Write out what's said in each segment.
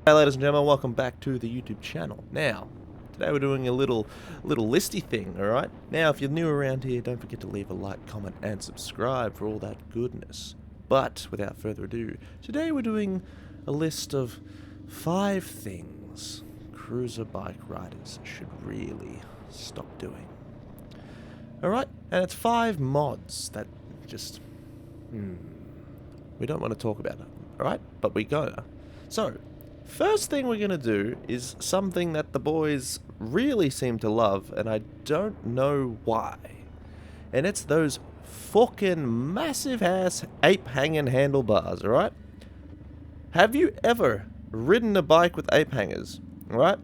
Hey ladies and gentlemen, welcome back to the YouTube channel. Now, today we're doing a little listy thing, alright? Now, if you're new around here, don't forget to leave a like, comment, and subscribe for all that goodness. But, without further ado, today we're doing a list of 5 things cruiser bike riders should really stop doing. Alright? And it's 5 mods that just... we don't want to talk about it, alright? But we gotta. So, first thing we're going to do is something that the boys really seem to love, and I don't know why. And it's those fucking massive ass ape hanging handlebars, alright? Have you ever ridden a bike with ape hangers, alright?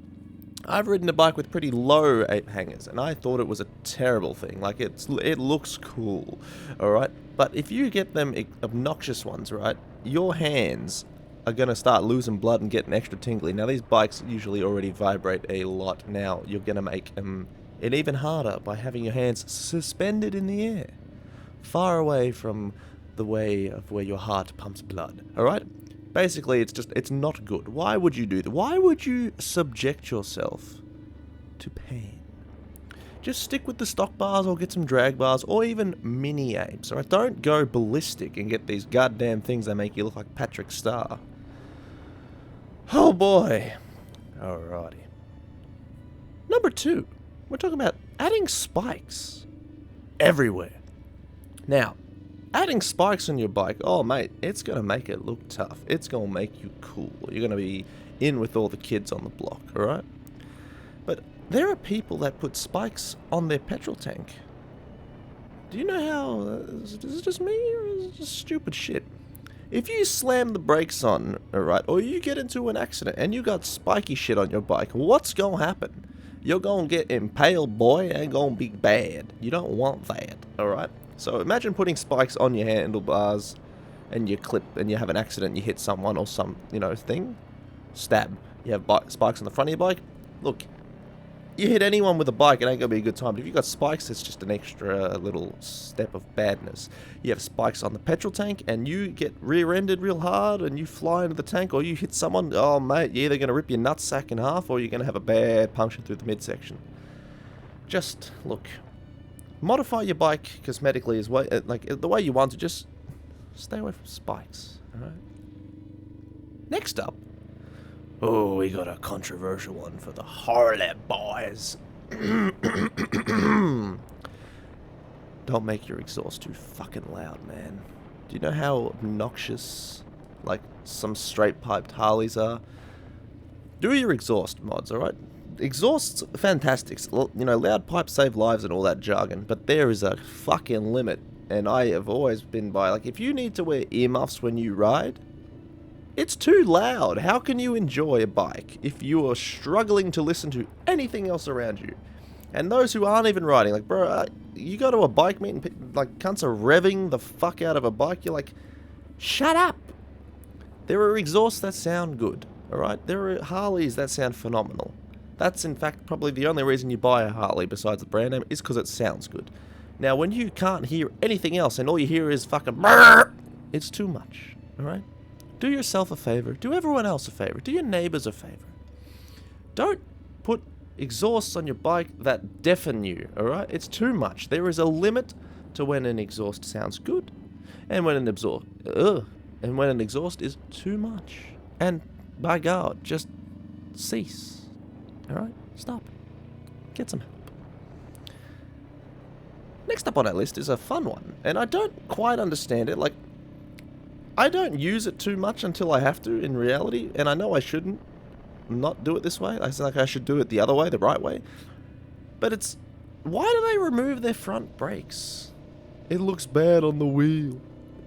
I've ridden a bike with pretty low ape hangers, and I thought it was a terrible thing. Like, it looks cool, alright? But if you get them obnoxious ones, right, your hands are going to start losing blood and getting extra tingly. Now, these bikes usually already vibrate a lot. Now, you're going to make it even harder by having your hands suspended in the air, far away from the way of where your heart pumps blood. Alright? Basically, it's not good. Why would you do that? Why would you subject yourself to pain? Just stick with the stock bars or get some drag bars or even mini apes. Alright? Don't go ballistic and get these goddamn things that make you look like Patrick Star. Oh boy. Alrighty. Number 2. We're talking about adding spikes everywhere. Now, adding spikes on your bike, oh mate, it's going to make it look tough. It's going to make you cool. You're going to be in with all the kids on the block, alright? But there are people that put spikes on their petrol tank. Do you know how... is it just me or is it just stupid shit? If you slam the brakes on, alright, or you get into an accident and you got spiky shit on your bike, what's going to happen? You're going to get impaled, boy, and going to be bad. You don't want that, alright? So imagine putting spikes on your handlebars and you clip and you have an accident, you hit someone or some, thing. Stab. You have spikes on the front of your bike. Look, you hit anyone with a bike, it ain't gonna be a good time. But if you got spikes, it's just an extra little step of badness. You have spikes on the petrol tank, and you get rear-ended real hard, and you fly into the tank, or you hit someone. Oh mate, you're either gonna rip your nutsack in half, or you're gonna have a bad puncture through the midsection. Just look, modify your bike cosmetically as well, like the way you want to. Just stay away from spikes. All right. Next up. Oh, we got a controversial one for the Harley boys. Don't make your exhaust too fucking loud, man. Do you know how obnoxious, like, some straight-piped Harleys are? Do your exhaust mods, alright? Exhausts, fantastic. Loud pipes save lives and all that jargon, but there is a fucking limit. And I have always been by, like, if you need to wear earmuffs when you ride, it's too loud. How can you enjoy a bike if you are struggling to listen to anything else around you? And those who aren't even riding, like, bro, you go to a bike meet and, like, cunts are revving the fuck out of a bike. You're like, shut up. There are exhausts that sound good, alright? There are Harleys that sound phenomenal. That's, in fact, probably the only reason you buy a Harley besides the brand name is because it sounds good. Now, when you can't hear anything else and all you hear is fucking brrr, it's too much, alright? Do yourself a favor. Do everyone else a favor. Do your neighbors a favor. Don't put exhausts on your bike that deafen you, alright? It's too much. There is a limit to when an exhaust sounds good and when an exhaust is too much. And by God, just cease. Alright? Stop. Get some help. Next up on our list is a fun one, and I don't quite understand it. Like, I don't use it too much until I have to, in reality, and I know I shouldn't not do it this way. I feel like I should do it the other way, the right way. But it's, why do they remove their front brakes? It looks bad on the wheel.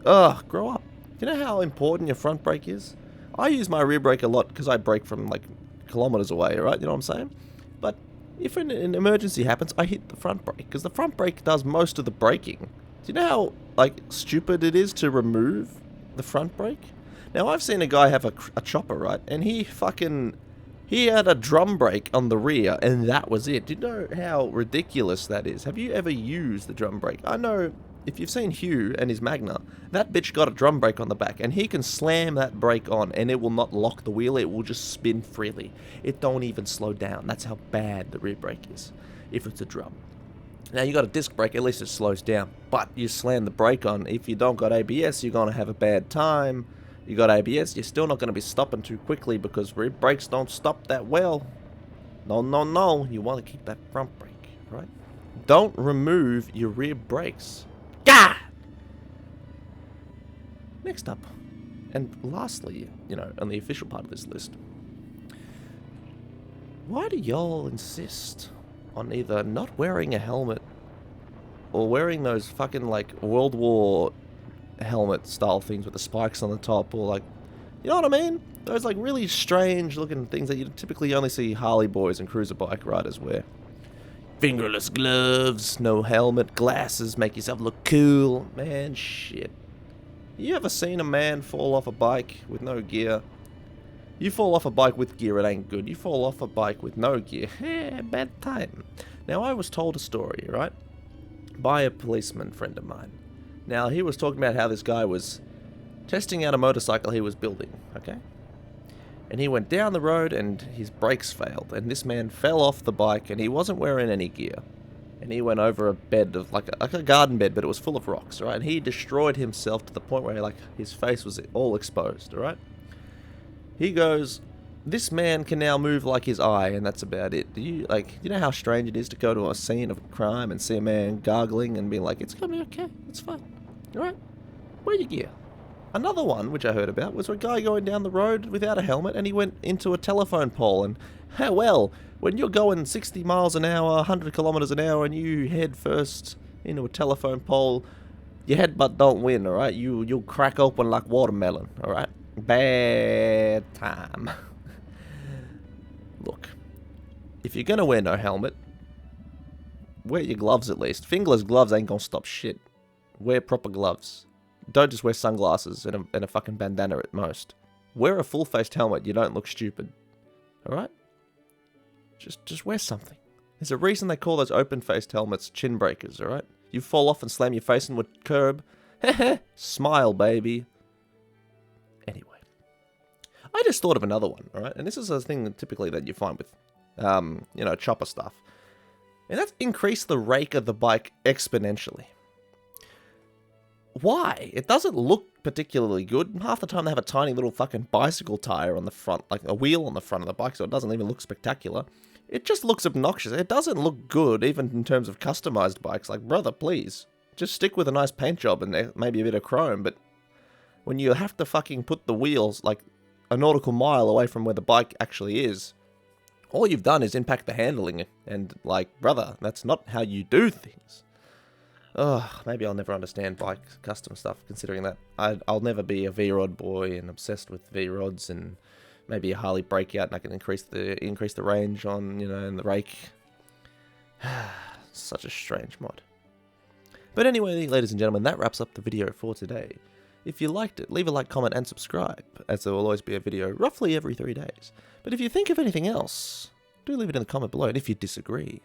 Ugh, grow up. Do you know how important your front brake is? I use my rear brake a lot because I brake from, like, kilometers away, right? You know what I'm saying? But if an emergency happens, I hit the front brake because the front brake does most of the braking. Do you know how, like, stupid it is to remove the front brake? Now, I've seen a guy have a chopper, right? And he had a drum brake on the rear, and that was it. Do you know how ridiculous that is? Have you ever used the drum brake? I know if you've seen Hugh and his Magna, that bitch got a drum brake on the back, and he can slam that brake on, and it will not lock the wheel, it will just spin freely. It don't even slow down. That's how bad the rear brake is, if it's a drum. Now, you got a disc brake, at least it slows down, but you slam the brake on, if you don't got ABS, you're going to have a bad time. You got ABS, you're still not going to be stopping too quickly, because rear brakes don't stop that well. No, no, no, you want to keep that front brake, right? Don't remove your rear brakes. Gah! Next up, and lastly, on the official part of this list, why do y'all insist on either not wearing a helmet or wearing those fucking, like, World War helmet style things with the spikes on the top, or, like, you know what I mean? Those, like, really strange looking things that you typically only see Harley boys and cruiser bike riders wear. Fingerless gloves, no helmet, glasses, make yourself look cool. Man, shit. You ever seen a man fall off a bike with no gear? You fall off a bike with gear, it ain't good. You fall off a bike with no gear, bad time. Now, I was told a story, right? By a policeman friend of mine. Now, he was talking about how this guy was testing out a motorcycle he was building, okay? And he went down the road and his brakes failed. And this man fell off the bike and he wasn't wearing any gear. And he went over a bed of, like a garden bed, but it was full of rocks, right? And he destroyed himself to the point where, like, his face was all exposed, alright? He goes, this man can now move like his eye, and that's about it. You know how strange it is to go to a scene of a crime and see a man gargling and be like, it's gonna be okay, it's fine, alright? Wear your gear. Another one, which I heard about, was a guy going down the road without a helmet, and he went into a telephone pole, and, well, when you're going 60 miles an hour, 100 kilometers an hour, and you head first into a telephone pole, your headbutt don't win, alright? You'll crack open like watermelon, alright? Bad time. Look, if you're gonna wear no helmet, wear your gloves at least. Fingerless gloves ain't gonna stop shit. Wear proper gloves. Don't just wear sunglasses and a fucking bandana at most. Wear a full-faced helmet, you don't look stupid. Alright? Just wear something. There's a reason they call those open-faced helmets chin breakers, alright? You fall off and slam your face into a curb. Heh, smile, baby. Anyway. I just thought of another one, alright? And this is a thing typically that you find with, chopper stuff. And that's increase the rake of the bike exponentially. Why? It doesn't look particularly good. Half the time they have a tiny little fucking bicycle tire on the front, like a wheel on the front of the bike, so it doesn't even look spectacular. It just looks obnoxious. It doesn't look good, even in terms of customized bikes. Like, brother, please. Just stick with a nice paint job and maybe a bit of chrome, but when you have to fucking put the wheels, like, a nautical mile away from where the bike actually is, all you've done is impact the handling, and, like, brother, that's not how you do things. Ugh, maybe I'll never understand bike custom stuff, considering that I'll never be a V-Rod boy and obsessed with V-Rods, and maybe a Harley breakout, and I can increase the range on, and the rake. Such a strange mod. But anyway, ladies and gentlemen, that wraps up the video for today. If you liked it, leave a like, comment, and subscribe, as there will always be a video roughly every 3 days. But if you think of anything else, do leave it in the comment below, and if you disagree,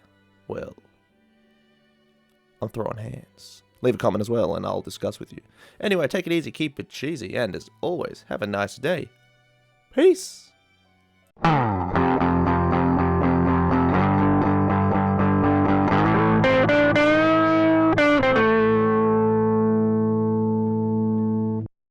well, I'm throwing hands. Leave a comment as well, and I'll discuss with you. Anyway, take it easy, keep it cheesy, and as always, have a nice day. Peace!